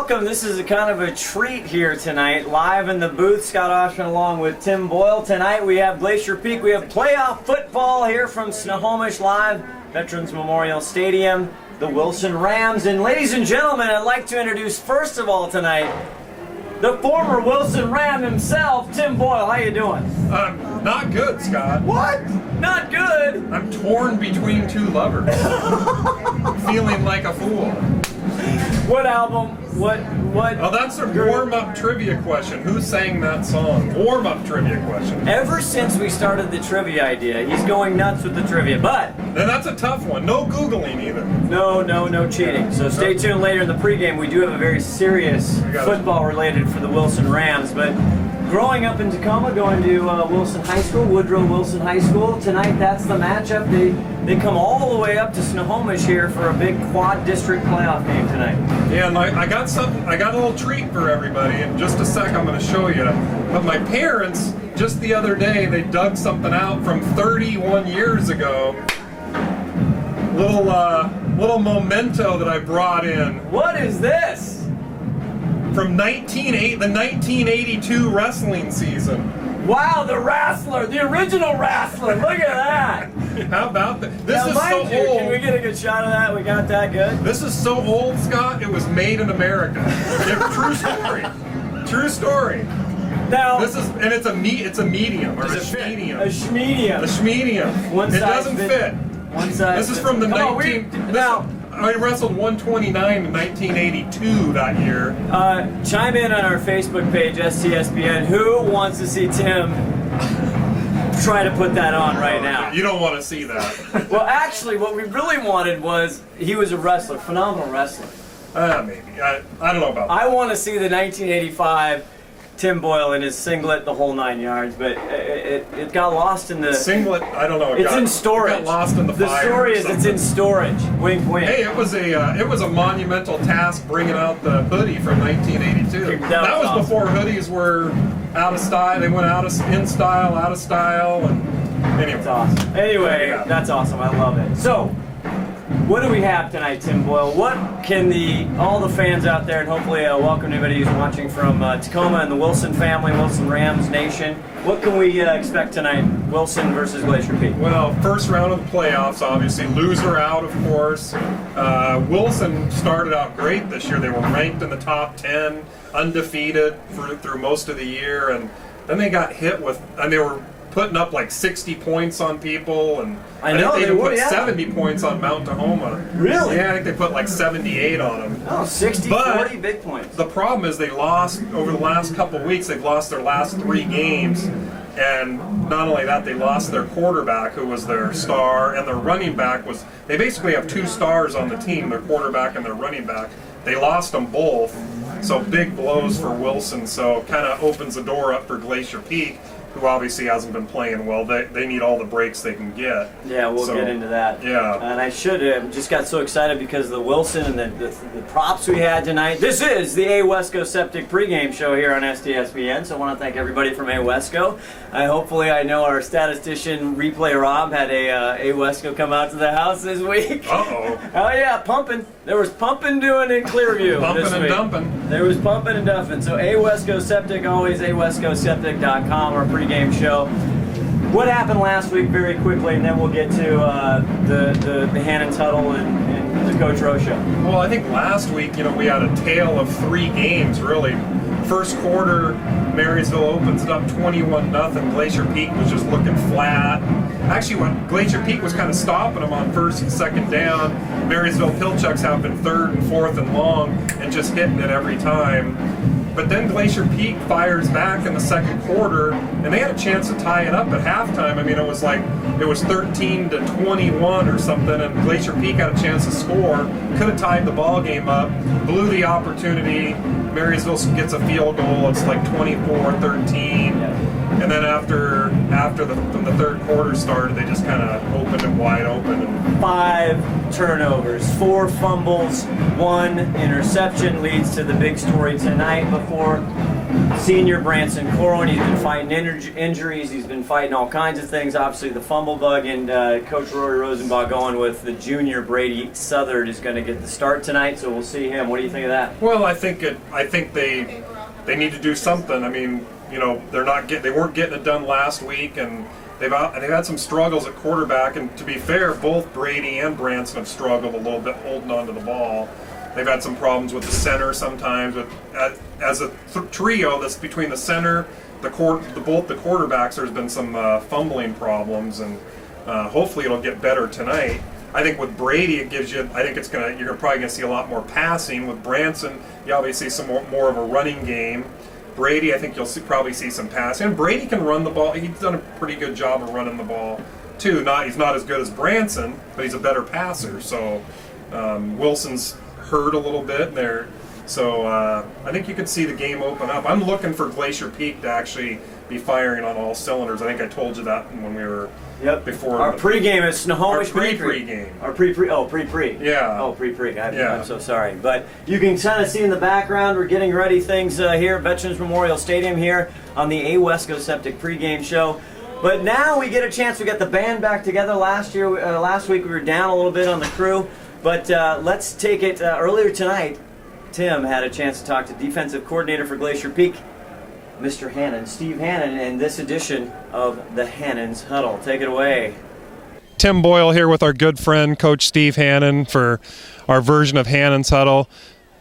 welcome. This is a kind of a treat here tonight. Live in the booth, Scott Ohsman along with Tim Boyle. Tonight we have Glacier Peak. We have playoff football here from Snohomish Live, Veterans Memorial Stadium, the Wilson Rams. And ladies and gentlemen, I'd like to introduce first of all tonight the former Wilson Ram himself, Tim Boyle. How you doing? Not good, Scott. What? Not good? I'm torn between two lovers. Feeling like a fool. What album? What? Oh, that's a warm-up trivia question. Who sang that song? Warm-up trivia question. Ever since we started the trivia idea, he's going nuts with the trivia, but... And that's a tough one. No Googling either. No cheating. So stay tuned later in the pregame. We do have a very serious football related for the Wilson Rams, but growing up in Tacoma, going to Wilson High School, Woodrow Wilson High School, tonight that's the matchup. They come all the way up to Snohomish here for a big quad district playoff game tonight. Yeah, and I got a little treat for everybody. In just a sec, I'm going to show you. But my parents, just the other day, they dug something out from 31 years ago. Little memento that I brought in. What is this? From the 1982 wrestling season. Wow, the Wrestler, the original Wrestler. Look at that. How about that? This now, is so old. Can we get a good shot of that? We got that good? This is so old, Scott. It was made in America. True story. True story. Now this is, and it's a medium or a schmedium. A schmedium. A schmedium. One it size doesn't fits. fit. One size. This is from the I wrestled 129 in 1982 that year. Chime in on our Facebook page, STSBN. Who wants to see Tim try to put that on right now? You don't want to see that. Well, actually, what we really wanted was he was a wrestler, phenomenal wrestler. Maybe. I don't know about that. I want to see the 1985 Tim Boyle in his singlet, the whole 9 yards, but it got lost in the... Singlet, I don't know. It's in storage. It got lost in the fire. The story is it's in storage. Wink, wink. Hey, it was a monumental task bringing out the hoodie from 1982. That was awesome. Before hoodies were out of style. They went in style, out of style, and anyway. That's awesome. Anyway, that's awesome. I love it. So, what do we have tonight, Tim Boyle? What can all the fans out there, and hopefully welcome anybody who's watching from Tacoma and the Wilson family, Wilson Rams Nation. What can we expect tonight, Wilson versus Glacier Peak? Well, first round of the playoffs, obviously. Loser out, of course. Wilson started out great this year. They were ranked in the top 10, undefeated through most of the year, and then they got hit with, and they were putting up like 60 points on people, and I think they even put 70 points on Mount Tahoma. Really? Yeah, I think they put like 78 on them. Oh, 60, 40 big points. The problem is they lost, over the last couple of weeks, they've lost their last 3 games, and not only that, they lost their quarterback, who was their star, and their running back was, they basically have 2 stars on the team, their quarterback and their running back. They lost them both, so big blows for Wilson, so kind of opens the door up for Glacier Peak, who obviously hasn't been playing well. They need all the breaks they can get. Yeah, we'll get into that. Yeah. And I just got so excited because of the Wilson and the props we had tonight. This is the Wesco Septic pregame show here on STSBN, so I want to thank everybody from Wesco. Hopefully I know our statistician Replay Rob had a Wesco come out to the house this week. Uh-oh. Oh yeah, pumping. There was pumping doing in Clearview pumping this week. And dumping. There was pumping and dumping. So Wesco Septic, always awescoseptic.com, our pregame show. What happened last week very quickly, and then we'll get to the Hannon Tuttle and the Coach Rowe show. Well, I think last week, we had a tale of 3 games, really. First quarter, Marysville opens it up 21-0. Glacier Peak was just looking flat. Actually, when Glacier Peak was kind of stopping them on first and second down, Marysville Pilchucks happened 3rd and 4th and long and just hitting it every time. But then Glacier Peak fires back in the second quarter, and they had a chance to tie it up at halftime. I mean, it was 13-21 or something, and Glacier Peak had a chance to score. Could have tied the ball game up, blew the opportunity. Marysville gets a field goal. It's like 24-13. And then after the third quarter started, they just kind of opened it wide open. 5 turnovers, 4 fumbles, 1 interception leads to the big story tonight before senior Branson Corwin. He's been fighting injuries. He's been fighting all kinds of things. Obviously, the fumble bug, and Coach Rory Rosenbach going with the junior Brady Southard is going to get the start tonight. So we'll see him. What do you think of that? Well, I think they need to do something. I mean, they weren't getting it done last week, and they've had some struggles at quarterback. And to be fair, both Brady and Branson have struggled a little bit holding on to the ball. They've had some problems with the center sometimes. As a trio that's between the center, both the quarterbacks, there's been some fumbling problems, and hopefully it'll get better tonight. I think with Brady, it gives you. I think you're probably going to see a lot more passing. With Branson, you obviously see some more of a running game. Brady, I think you'll probably see some passing. And Brady can run the ball. He's done a pretty good job of running the ball too. He's not as good as Branson, but he's a better passer. So Wilson's hurt a little bit there. So I think you could see the game open up. I'm looking for Glacier Peak to actually be firing on all cylinders. I think I told you that when we were before. Our pregame is Snohomish. Our pre-game. Our pre-pre. Yeah. Oh, pre-pre. I'm so sorry. But you can kind of see in the background, we're getting ready things here at Veterans Memorial Stadium here on the Awesco Septic pregame show. But now we get a chance. We got the band back together. Last week we were down a little bit on the crew. But let's take it earlier tonight. Tim had a chance to talk to defensive coordinator for Glacier Peak, Mr. Hannon, Steve Hannon, in this edition of the Hannon's Huddle. Take it away. Tim Boyle here with our good friend, Coach Steve Hannon, for our version of Hannon's Huddle.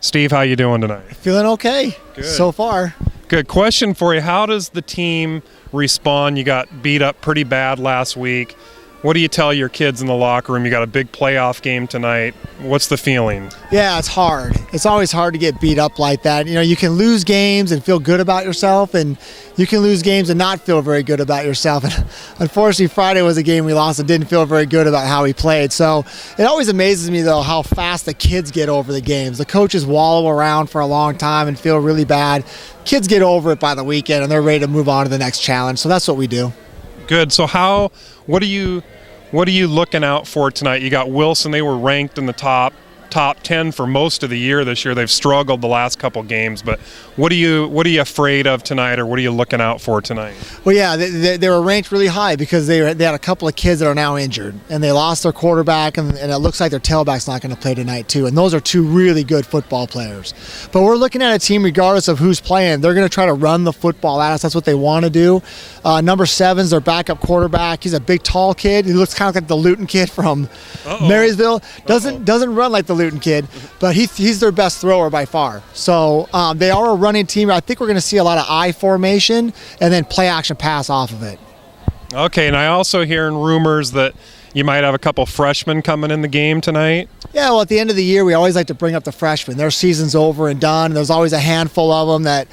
Steve, how you doing tonight? Feeling okay. Good. So far. Good. Question for you. How does the team respond? You got beat up pretty bad last week. What do you tell your kids in the locker room? You got a big playoff game tonight. What's the feeling? Yeah, it's hard. It's always hard to get beat up like that. You can lose games and feel good about yourself, and you can lose games and not feel very good about yourself. And unfortunately, Friday was a game we lost and didn't feel very good about how we played. So it always amazes me, though, how fast the kids get over the games. The coaches wallow around for a long time and feel really bad. Kids get over it by the weekend, and they're ready to move on to the next challenge. So that's what we do. Good. So what are you looking out for tonight? You got Wilson. They were ranked in the top 10 for most of the year this year. They've struggled the last couple games, but what are you afraid of tonight, or what are you looking out for tonight? Well, yeah, they were ranked really high because they had a couple of kids that are now injured, and they lost their quarterback, and it looks like their tailback's not going to play tonight too. And those are two really good football players. But we're looking at a team, regardless of who's playing, they're going to try to run the football at us. That's what they want to do. Number 7's their backup quarterback. He's a big, tall kid. He looks kind of like the Luton kid from Marysville. Doesn't run like the Luton kid, but he's their best thrower by far. So they are a running team. I think we're going to see a lot of I formation and then play action pass off of it. Okay, and I also hearing rumors that you might have a couple freshmen coming in the game tonight. Yeah, well, at the end of the year, we always like to bring up the freshmen. Their season's over and done. There's always a handful of them that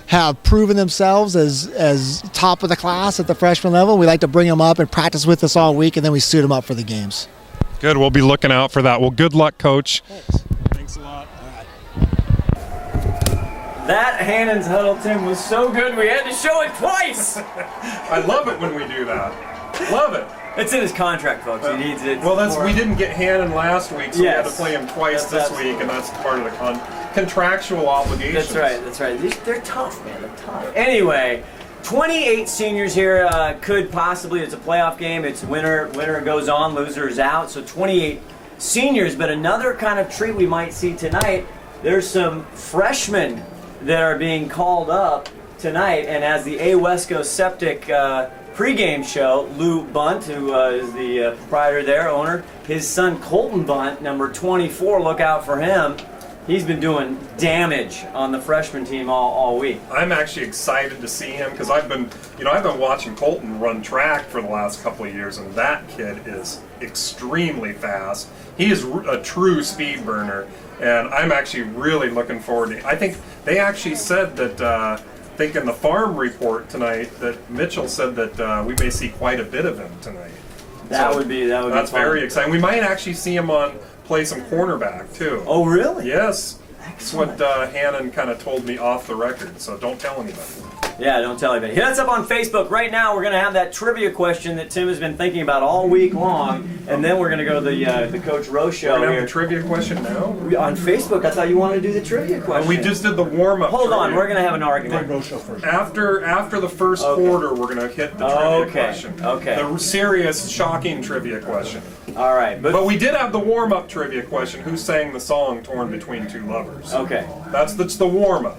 have proven themselves as top of the class at the freshman level. We like to bring them up and practice with us all week, and then we suit them up for the games. Good. We'll be looking out for that. Well, good luck, Coach. Thanks a lot. All right. That Hannon's Huddle, Tim, was so good we had to show it twice. I love it when we do that. Love it. It's in his contract, folks. He needs it. Well, we didn't get Hannon last week, so we had to play him twice this week, and that's part of the contractual obligations. That's right. They're tough, man. They're tough. Anyway, 28 seniors here could possibly, it's a playoff game. It's winner goes on, loser is out. So 28 seniors, but another kind of treat we might see tonight, there's some freshmen that are being called up tonight, and as the Awesco Septic pregame show, Lou Bunt, who is the proprietor there, owner, his son Colton Bunt, number 24, look out for him. He's been doing damage on the freshman team all week. I'm actually excited to see him because I've been watching Colton run track for the last couple of years, and that kid is extremely fast. He is a true speed burner, and I'm actually really looking forward to it. I think they actually said that, I think in the farm report tonight, that Mitchell said that we may see quite a bit of him tonight. That would be That's fun. very exciting. We might actually see him play some cornerback too. Oh, really? Yes. Excellent. That's what Hannon kind of told me off the record, so don't tell anybody. Yeah, don't tell anybody. Hit us up on Facebook right now. We're going to have that trivia question that Tim has been thinking about all week long, and then we're going to go to the Coach Rowe show. We're gonna here. have a trivia question now? On Facebook, I thought you wanted to do the trivia question. We just did the warm-up. Hold on, trivia. we're going to have an argument. Row show first. After the first quarter, we're going to hit the trivia question. Okay. The serious, shocking trivia question. All right, But we did have the warm-up trivia question. Who sang the song "Torn Between Two Lovers"? okay. That's the warm-up.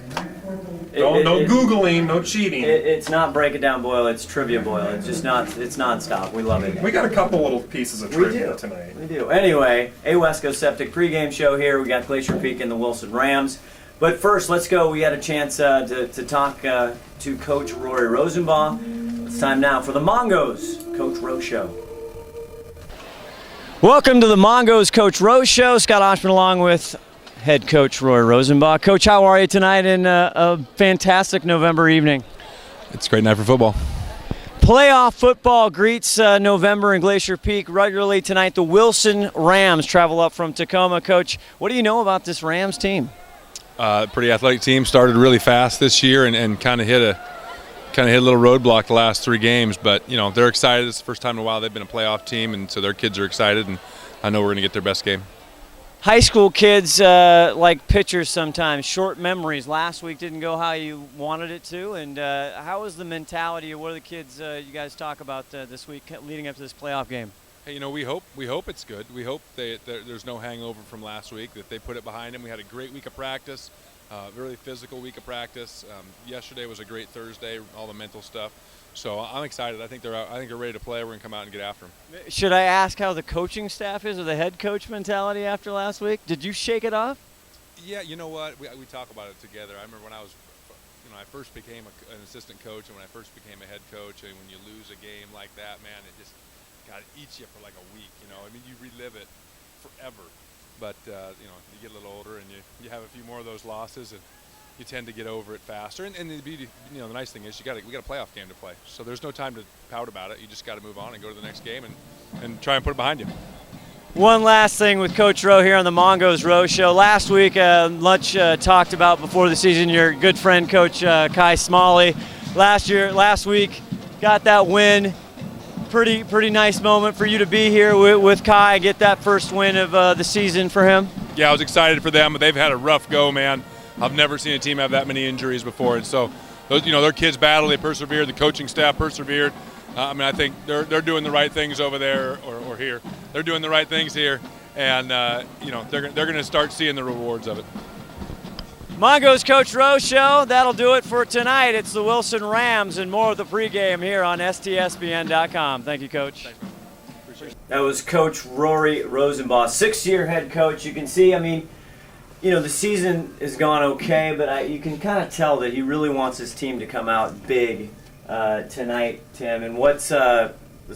No Googling, no cheating. It's not Break It Down Boyle, it's Trivia Boyle. It's just it's nonstop. We love it. We got a couple little pieces of trivia tonight. We do. Anyway, a Wesco Septic pregame show here. We got Glacier Peak and the Wilson Rams. But first, let's go. We had a chance to talk to Coach Rory Rosenbaugh. It's time now for the Mongos Coach Rowe Show. Welcome to the Mongos Coach Rowe Show. Scott Ohsman along with head coach Rory Rosenbaugh. Coach, how are you tonight in a fantastic November evening? It's a great night for football. Playoff football greets November in Glacier Peak regularly tonight. The Wilson Rams travel up from Tacoma. Coach, what do you know about this Rams team? Pretty athletic team. Started really fast this year and kind of hit a little roadblock the last 3 games. But they're excited. It's the first time in a while they've been a playoff team, and so their kids are excited. And I know we're going to get their best game. High school kids like pitchers sometimes, short memories. Last week didn't go how you wanted it to, and how was the mentality, or what are the kids you guys talk about this week leading up to this playoff game? Hey, we hope it's good. We hope there's no hangover from last week, that they put it behind them. We had a great week of practice, really physical week of practice. Yesterday was a great Thursday, all the mental stuff. So I'm excited. I think they're ready to play. We're going to come out and get after them. Should I ask how the coaching staff is, or the head coach mentality after last week? Did you shake it off? Yeah, you know what? We talk about it together. I remember when I was, I first became an assistant coach, and when I first became a head coach, and when you lose a game like that, man, it just God, it eats you for like a week. I mean, you relive it forever. But you get a little older, and you have a few more of those losses, and you tend to get over it faster. And the beauty, the nice thing is we got a playoff game to play. So there's no time to pout about it. You just got to move on and go to the next game and try and put it behind you. One last thing with Coach Rowe here on the Mongos Rowe Show. Last week, Lunch talked about before the season your good friend Coach Kai Smalley. Last week, got that win. Pretty nice moment for you to be here with Kai, get that first win of the season for him. Yeah, I was excited for them, but they've had a rough go, man. I've never seen a team have that many injuries before, and so those, their kids battled, they persevered, the coaching staff persevered. I think they're doing the right things over there or here. They're doing the right things here, and they're going to start seeing the rewards of it. Mongos Coach Rowe Show. That'll do it for tonight. It's the Wilson Rams and more of the pregame here on STSBN.com. Thank you, Coach. Thanks, man. Appreciate it. That was Coach Rory Rosenbaugh, 6-year head coach. You can see, the season has gone okay, but you can kind of tell that he really wants his team to come out big tonight, Tim. And let's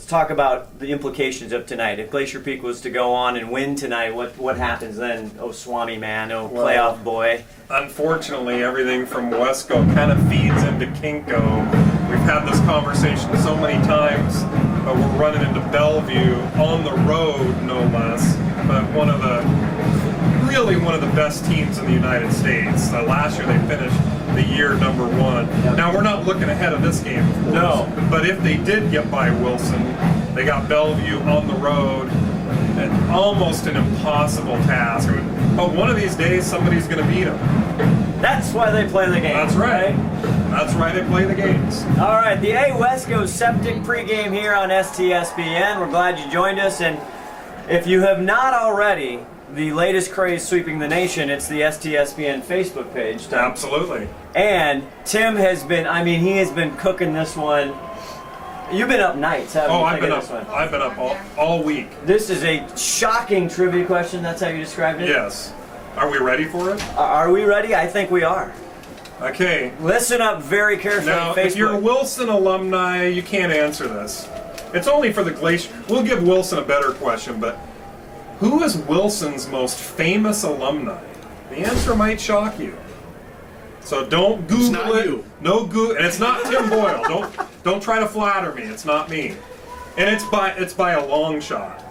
talk about the implications of tonight. If Glacier Peak was to go on and win tonight, what happens then? Oh, Swami man, playoff boy. Unfortunately, everything from Wesco kind of feeds into Kinko. We've had this conversation so many times, but we're running into Bellevue on the road, no less. But one of the best teams in the United States. Last year they finished the year number 1. Yep. Now we're not looking ahead of this game, of course. No. But if they did get by Wilson, they got Bellevue on the road. And almost an impossible task. But one of these days, somebody's going to beat them. That's why they play the game. That's right. That's why they play the games. All right, the A Wesco Septic pregame here on STSBN. We're glad you joined us. And if you have not already, the latest craze sweeping the nation, it's the STSBN Facebook page. Tim. Absolutely. And Tim has been cooking this one. You've been up nights, haven't you? I've been up all week. This is a shocking trivia question. That's how you described it? Yes. Are we ready for it? Are we ready? I think we are. Okay. Listen up very carefully. Now, Facebook. if you're a Wilson alumni, you can't answer this. It's only for the Glacier. We'll give Wilson a better question, but who is Wilson's most famous alumni? The answer might shock you. So don't Google it. You. No Google, and it's not Tim Boyle. Don't try to flatter me. It's not me. And it's by a long shot.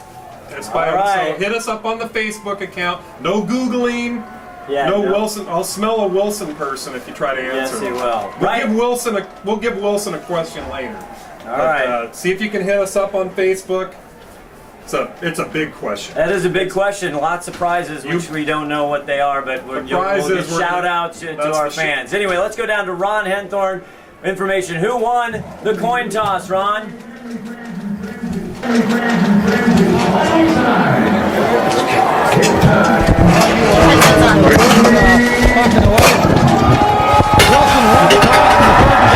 It's by All right. So hit us up on the Facebook account. No Googling. Yeah, no Wilson. I'll smell a Wilson person if you try to answer. Yes, he them. will. We'll give Wilson a question later. All right. See if you can hit us up on Facebook. It's a big question. That is a big question. Lots of prizes, which we don't know what they are, but we'll get shout outs to our fans. Anyway, let's go down to Ron Henthorn. Information. Who won the coin toss, Ron?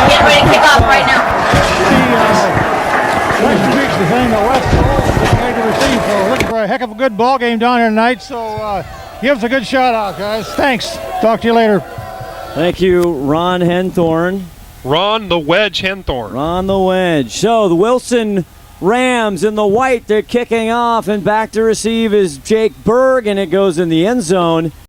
Get ready to kick off right now. So looking for a heck of a good ball game down here tonight. So give us a good shout out, guys. Thanks. Talk to you later. Thank you, Ron Henthorn. Ron the Wedge Henthorn. Ron the Wedge. So the Wilson Rams in the white, they're kicking off, and back to receive is Jake Berg, and it goes in the end zone.